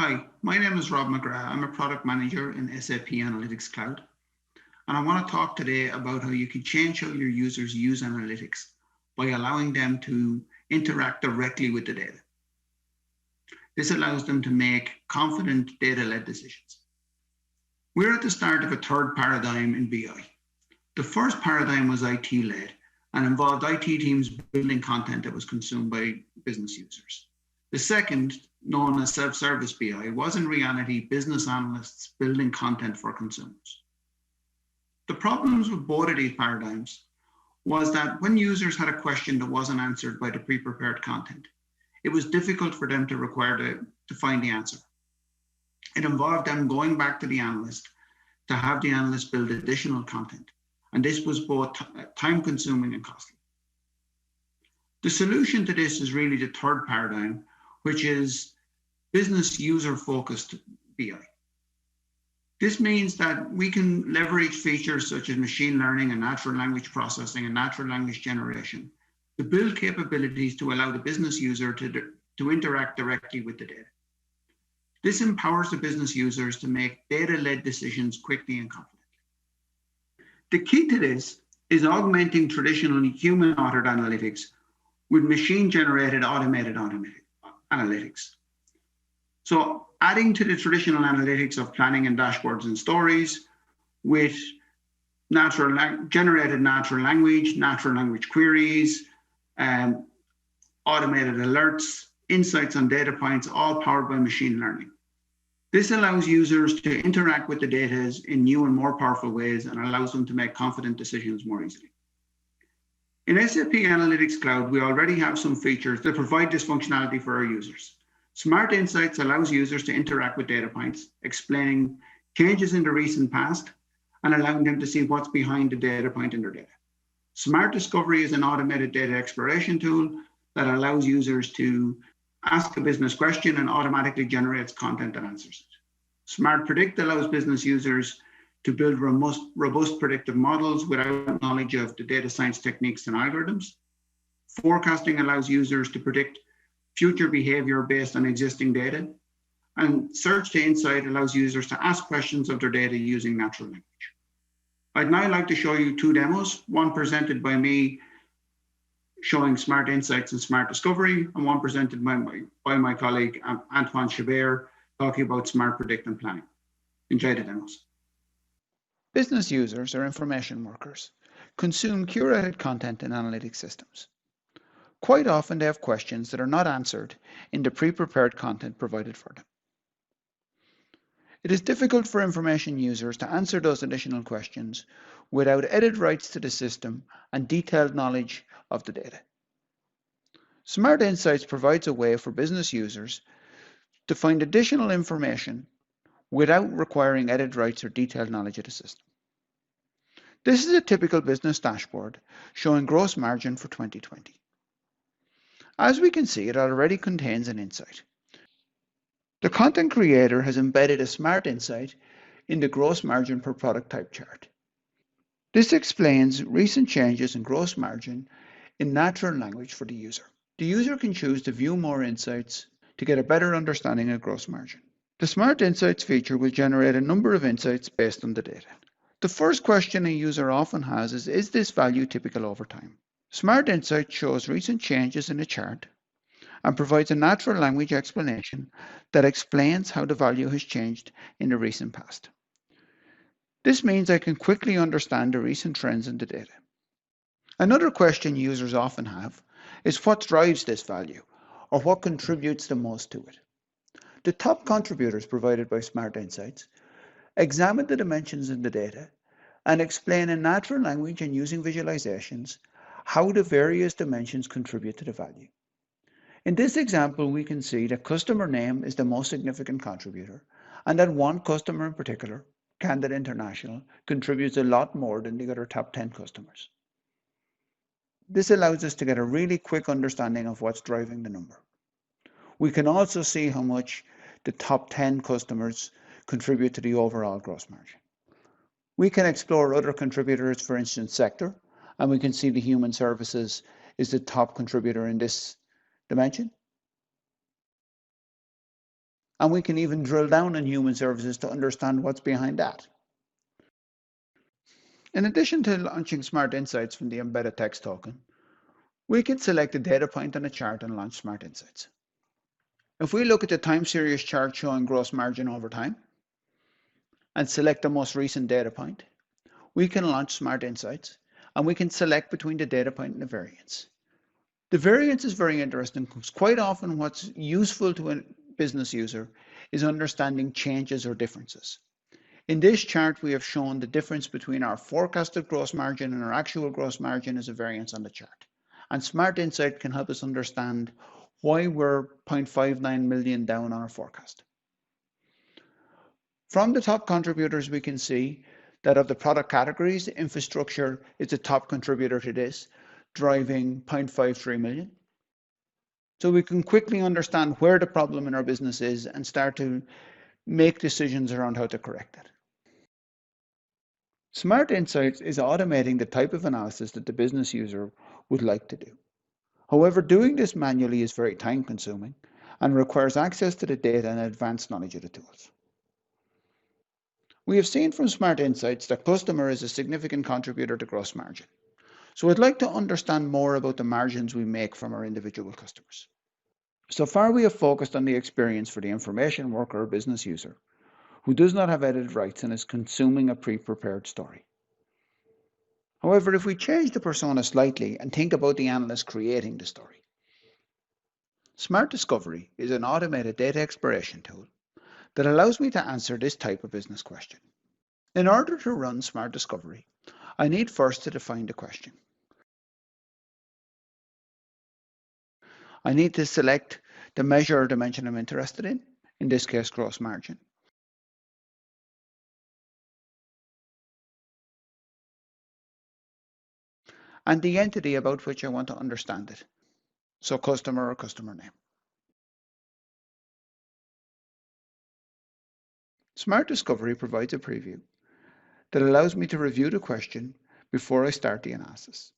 Hi, my name is Rob McGrath. I'm a product manager in SAP Analytics Cloud. And I want to talk today about how you can change how your users use analytics by allowing them to interact directly with the data. This allows them to make confident data-led decisions. We're at the start of a third paradigm in BI. The first paradigm was IT-led and involved IT teams building content that was consumed by business users. The second, known as self-service BI, was in reality business analysts building content for consumers. The problems with both of these paradigms was that when users had a question that wasn't answered by the pre-prepared content, it was difficult for them to find the answer. It involved them going back to the analyst to have the analyst build additional content. And this was both time-consuming and costly. The solution to this is really the third paradigm, which is business user-focused BI. This means that we can leverage features such as machine learning and natural language processing and natural language generation to build capabilities to allow the business user to interact directly with the data. This empowers the business users to make data-led decisions quickly and confidently. The key to this is augmenting traditional human-authored analytics with machine-generated automated analytics. So adding to the traditional analytics of planning and dashboards and stories with generated natural language queries, automated alerts, insights on data points, all powered by machine learning. This allows users to interact with the data in new and more powerful ways and allows them to make confident decisions more easily. In SAP Analytics Cloud, we already have some features that provide this functionality for our users. Smart Insights allows users to interact with data points, explaining changes in the recent past and allowing them to see what's behind the data point in their data. Smart Discovery is an automated data exploration tool that allows users to ask a business question and automatically generates content that answers it. Smart Predict allows business users to build robust predictive models without knowledge of the data science techniques and algorithms. Forecasting allows users to predict future behavior based on existing data. And Search to Insight allows users to ask questions of their data using natural language. I'd now like to show you two demos, one presented by me showing Smart Insights and Smart Discovery, and one presented by my colleague, Antoine Chabert, talking about Smart Predict and Planning. Enjoy the demos. Business users or information workers consume curated content in analytics systems. Quite often they have questions that are not answered in the pre-prepared content provided for them. It is difficult for information users to answer those additional questions without edit rights to the system and detailed knowledge of the data. Smart Insights provides a way for business users to find additional information without requiring edit rights or detailed knowledge of the system. This is a typical business dashboard showing gross margin for 2020. As we can see, it already contains an insight. The content creator has embedded a Smart Insight in the gross margin per product type chart. This explains recent changes in gross margin in natural language for the user. The user can choose to view more insights to get a better understanding of gross margin. The Smart Insights feature will generate a number of insights based on the data. The first question a user often has is this value typical over time? Smart Insights shows recent changes in a chart and provides a natural language explanation that explains how the value has changed in the recent past. This means I can quickly understand the recent trends in the data. Another question users often have is what drives this value, or what contributes the most to it. The top contributors provided by Smart Insights examine the dimensions in the data and explain in natural language and using visualizations how the various dimensions contribute to the value. In this example, we can see that customer name is the most significant contributor, and that one customer in particular, Candid International, contributes a lot more than the other top 10 customers. This allows us to get a really quick understanding of what's driving the number. We can also see how much the top 10 customers contribute to the overall gross margin. We can explore other contributors, for instance, sector, and we can see the human services is the top contributor in this dimension. And we can even drill down on human services to understand what's behind that. In addition to launching Smart Insights from the embedded text token, we can select a data point on a chart and launch Smart Insights. If we look at the time series chart showing gross margin over time and select the most recent data point, we can launch Smart Insights and we can select between the data point and the variance. The variance is very interesting because quite often what's useful to a business user is understanding changes or differences. In this chart, we have shown the difference between our forecasted gross margin and our actual gross margin as a variance on the chart. And Smart Insight can help us understand why we're 0.59 million down on our forecast. From the top contributors, we can see that of the product categories, infrastructure is the top contributor to this, driving 0.53 million. So we can quickly understand where the problem in our business is and start to make decisions around how to correct it. Smart Insights is automating the type of analysis that the business user would like to do. However, doing this manually is very time consuming and requires access to the data and advanced knowledge of the tools. We have seen from Smart Insights that customer is a significant contributor to gross margin. So I'd like to understand more about the margins we make from our individual customers. So far, we have focused on the experience for the information worker or business user who does not have edited rights and is consuming a pre-prepared story. However, if we change the persona slightly and think about the analyst creating the story, Smart Discovery is an automated data exploration tool that allows me to answer this type of business question. In order to run Smart Discovery, I need first to define the question. I need to select the measure or dimension I'm interested in this case, gross margin. And the entity about which I want to understand it. So customer or customer name. Smart Discovery provides a preview that allows me to review the question before I start the analysis.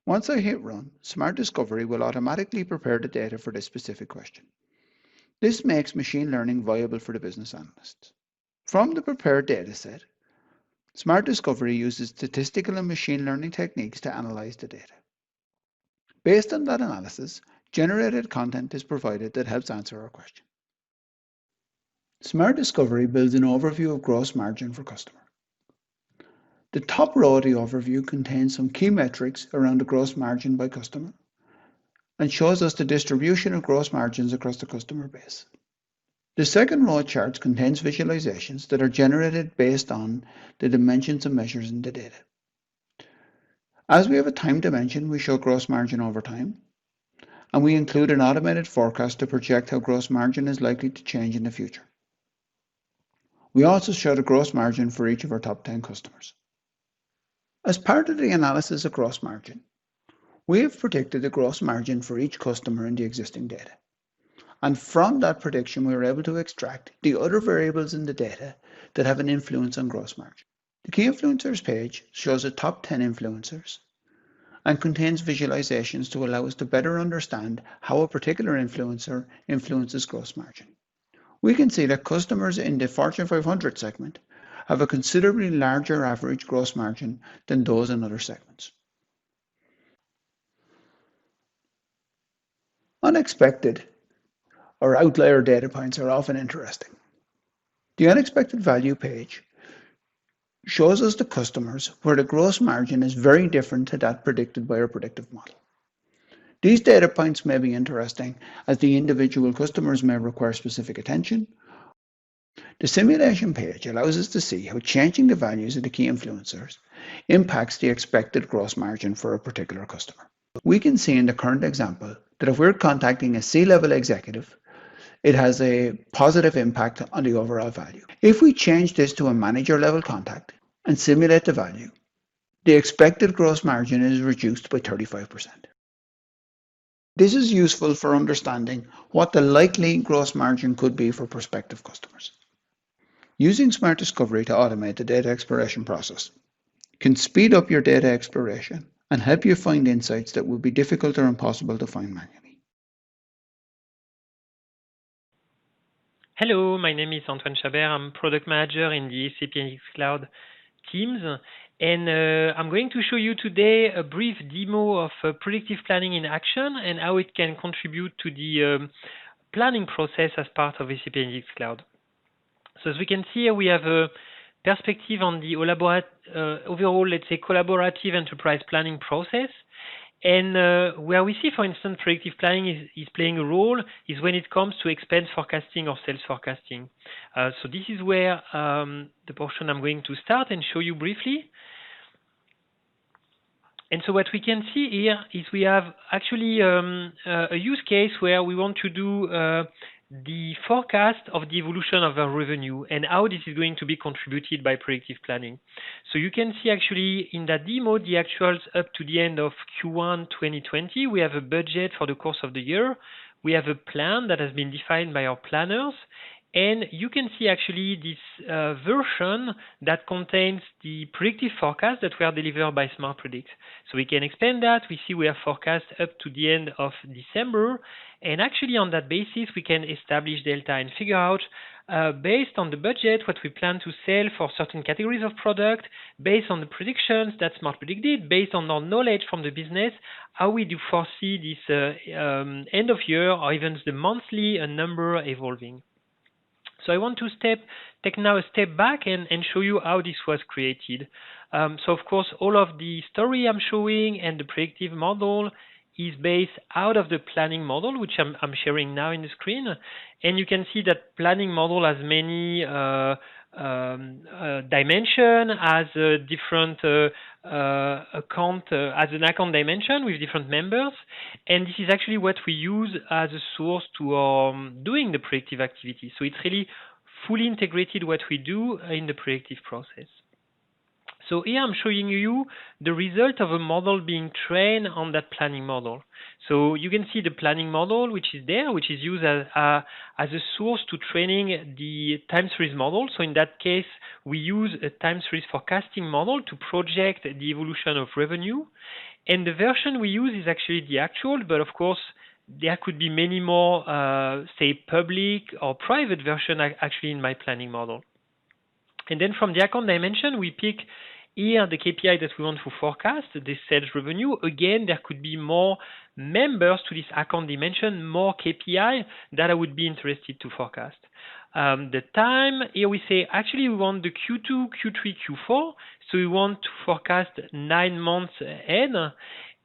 Once I hit run, Smart Discovery will automatically prepare the data for this specific question. This makes machine learning viable for the business analysts. From the prepared dataset, Smart Discovery uses statistical and machine learning techniques to analyze the data. Based on that analysis, generated content is provided that helps answer our question. Smart Discovery builds an overview of gross margin for customer. The top row of the overview contains some key metrics around the gross margin by customer and shows us the distribution of gross margins across the customer base. The second row of charts contains visualizations that are generated based on the dimensions and measures in the data. As we have a time dimension, we show gross margin over time, and we include an automated forecast to project how gross margin is likely to change in the future. We also show the gross margin for each of our top 10 customers. As part of the analysis of gross margin, we have predicted the gross margin for each customer in the existing data. And from that prediction, we were able to extract the other variables in the data that have an influence on gross margin. The Key Influencers page shows the top 10 influencers and contains visualizations to allow us to better understand how a particular influencer influences gross margin. We can see that customers in the Fortune 500 segment have a considerably larger average gross margin than those in other segments. Unexpected or outlier data points are often interesting. The unexpected value page shows us the customers where the gross margin is very different to that predicted by our predictive model. These data points may be interesting as the individual customers may require specific attention. The simulation page allows us to see how changing the values of the key influencers impacts the expected gross margin for a particular customer. We can see in the current example that if we're contacting a C-level executive, it has a positive impact on the overall value. If we change this to a manager level contact and simulate the value, the expected gross margin is reduced by 35%. This is useful for understanding what the likely gross margin could be for prospective customers. Using Smart Discovery to automate the data exploration process can speed up your data exploration and help you find insights that would be difficult or impossible to find manually. Hello, my name is Antoine Chabert. I'm product manager in the SAP Analytics Cloud teams, and I'm going to show you today a brief demo of predictive planning in action and how it can contribute to the planning process as part of SAP Analytics Cloud. So as we can see here, we have a perspective on the overall, let's say, collaborative enterprise planning process. And where we see, for instance, predictive planning is playing a role is when it comes to expense forecasting or sales forecasting. So this is where the portion I'm going to start and show you briefly. And so what we can see here is we have actually a use case where we want to do the forecast of the evolution of our revenue and how this is going to be contributed by predictive planning. So you can see actually in that demo, the actuals up to the end of Q1 2020, we have a budget for the course of the year. We have a plan that has been defined by our planners. And you can see actually this version that contains the predictive forecast that were delivered by Smart Predict. So we can expand that. We see we have forecast up to the end of December. And actually on that basis, we can establish delta and figure out based on the budget what we plan to sell for certain categories of product, based on the predictions that Smart Predict did, based on our knowledge from the business, how we do foresee this end of year or even the monthly number evolving. So I want to take now a step back and show you how this was created. So of course, all of the story I'm showing and the predictive model is based out of the planning model, which I'm sharing now in the screen. And you can see that planning model has many dimension, as a different account, as an account dimension with different members. And this is actually what we use as a source to doing the predictive activity. So it's really fully integrated what we do in the predictive process. So here I'm showing you the result of a model being trained on that planning model. So you can see the planning model, which is there, which is used as a source to training the time series model. So in that case, we use a time series forecasting model to project the evolution of revenue. And the version we use is actually the actual, but of course, there could be many more, say, public or private version actually in my planning model. And then from the account dimension, we pick here the KPI that we want to forecast, the sales revenue. Again, there could be more members to this account dimension, more KPI that I would be interested to forecast. The time, here we say, actually we want the Q2, Q3, Q4. So we want to forecast 9 months ahead.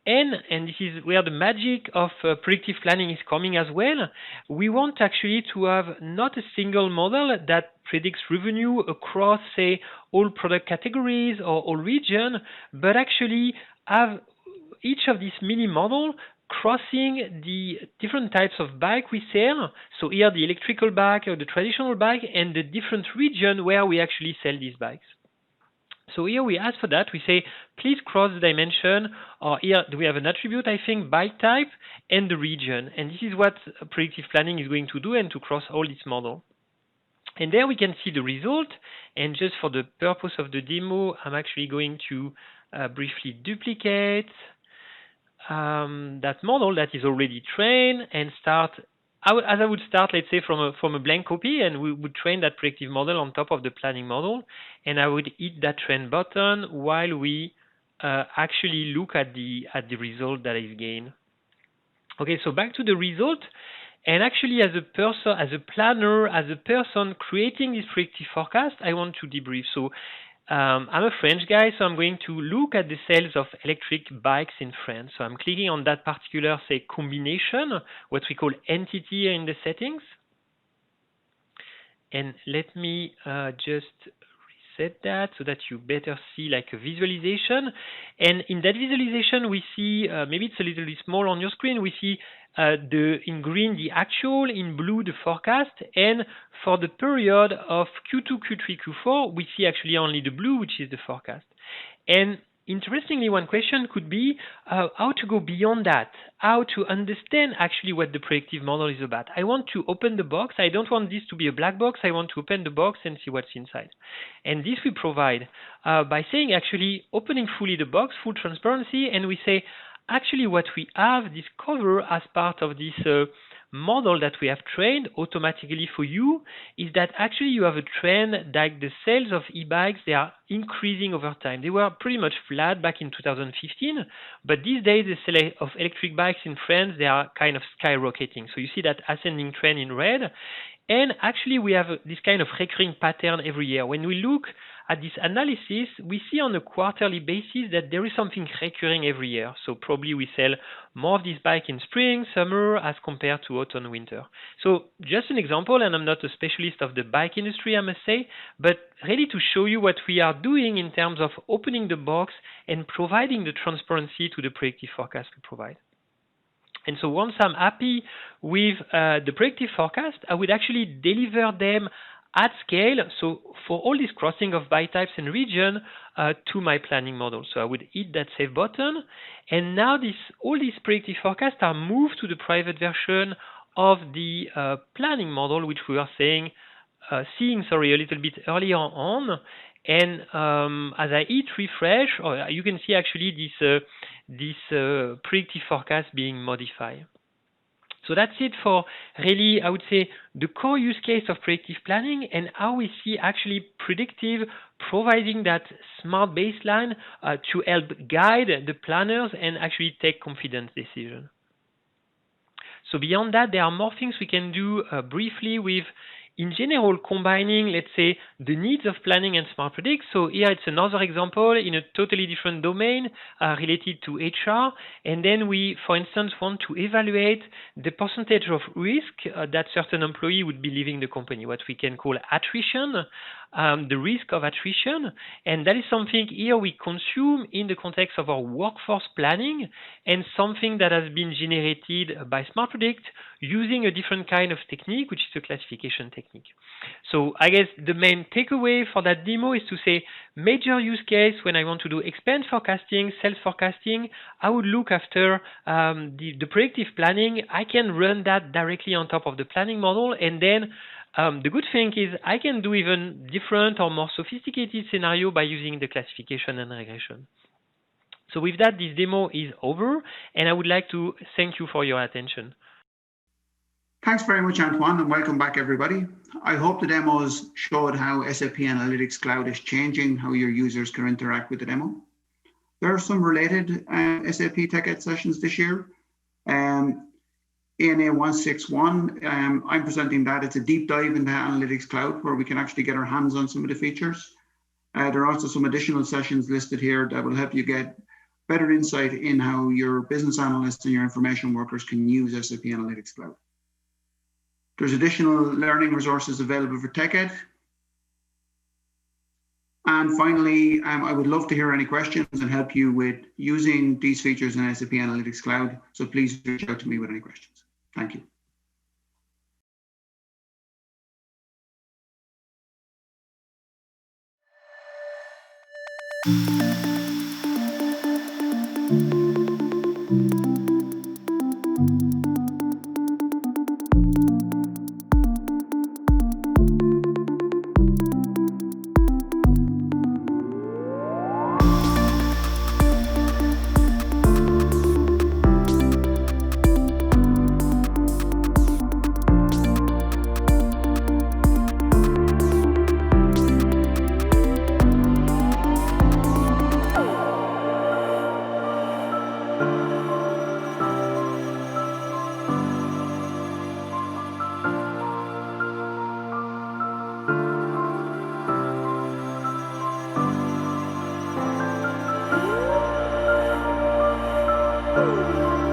And this is where the magic of predictive planning is coming as well. We want actually to have not a single model that predicts revenue across, say, all product categories or all region, but actually have each of these mini models crossing the different types of bike we sell. So here the electrical bike or the traditional bike and the different region where we actually sell these bikes. So here we ask for that. We say, please cross the dimension, or here do we have an attribute, I think, bike type and the region. And this is what predictive planning is going to do and to cross all this model. And there we can see the result. And just for the purpose of the demo, I'm actually going to briefly duplicate that model that is already trained and start as I would start, let's say, from a blank copy, and we would train that predictive model on top of the planning model, and I would hit that train button while we actually look at the result that is gained. Okay, so back to the result, and actually as a person, as a planner, as a person creating this predictive forecast, I want to debrief. So I'm a French guy, so I'm going to look at the sales of electric bikes in France. So I'm clicking on that particular, say, combination, what we call entity in the settings. And let me just reset that so that you better see like a visualization. And in that visualization, we see, maybe it's a little bit small on your screen, we see in green the actual, in blue the forecast, and for the period of Q2, Q3, Q4, we see actually only the blue, which is the forecast. And interestingly, one question could be how to go beyond that, how to understand actually what the predictive model is about. I want to open the box. I don't want this to be a black box. I want to open the box and see what's inside. And this we provide by saying actually opening fully the box, full transparency, and we say, actually, what we have discovered as part of this model that we have trained automatically for you is that actually you have a trend like the sales of e-bikes, they are increasing over time. They were pretty much flat back in 2015, but these days the sale of electric bikes in France, they are kind of skyrocketing. So you see that ascending trend in red. And actually we have this kind of recurring pattern every year. When we look at this analysis, we see on a quarterly basis that there is something recurring every year. So probably we sell more of this bike in spring, summer, as compared to autumn, winter. So just an example, and I'm not a specialist of the bike industry, I must say, but really to show you what we are doing in terms of opening the box and providing the transparency to the predictive forecast we provide. And so once I'm happy with the predictive forecast, I would actually deliver them at scale, so for all this crossing of bike types and region to my planning model. So I would hit that save button, and now all these predictive forecasts are moved to the private version of the planning model, which we are seeing a little bit earlier on. And as I hit refresh, you can see actually this predictive forecast being modified. So that's it for really, I would say, the core use case of predictive planning and how we see actually predictive providing that smart baseline to help guide the planners and actually take confident decisions. So beyond that, there are more things we can do briefly with, in general, combining, let's say, the needs of planning and smart predict. So here it's another example in a totally different domain related to HR. And then we, for instance, want to evaluate the percentage of risk that certain employee would be leaving the company, what we can call attrition, the risk of attrition. And that is something here we consume in the context of our workforce planning and something that has been generated by Smart Predict using a different kind of technique, which is a classification technique. So I guess the main takeaway for that demo is to say major use case when I want to do expense forecasting, sales forecasting, I would look after the predictive planning. I can run that directly on top of the planning model, and then the good thing is I can do even different or more sophisticated scenario by using the classification and regression. So with that, this demo is over, and I would like to thank you for your attention. Thanks very much, Antoine, and welcome back, everybody. I hope the demos showed how SAP Analytics Cloud is changing how your users can interact with the demo. There are some related SAP TechEd sessions this year. ANA 161, I'm presenting that. It's a deep dive into Analytics Cloud where we can actually get our hands on some of the features. There are also some additional sessions listed here that will help you get better insight in how your business analysts and your information workers can use SAP Analytics Cloud. There's additional learning resources available for TechEd. And finally, I would love to hear any questions and help you with using these features in SAP Analytics Cloud. So please reach out to me with any questions. Thank you. Woo!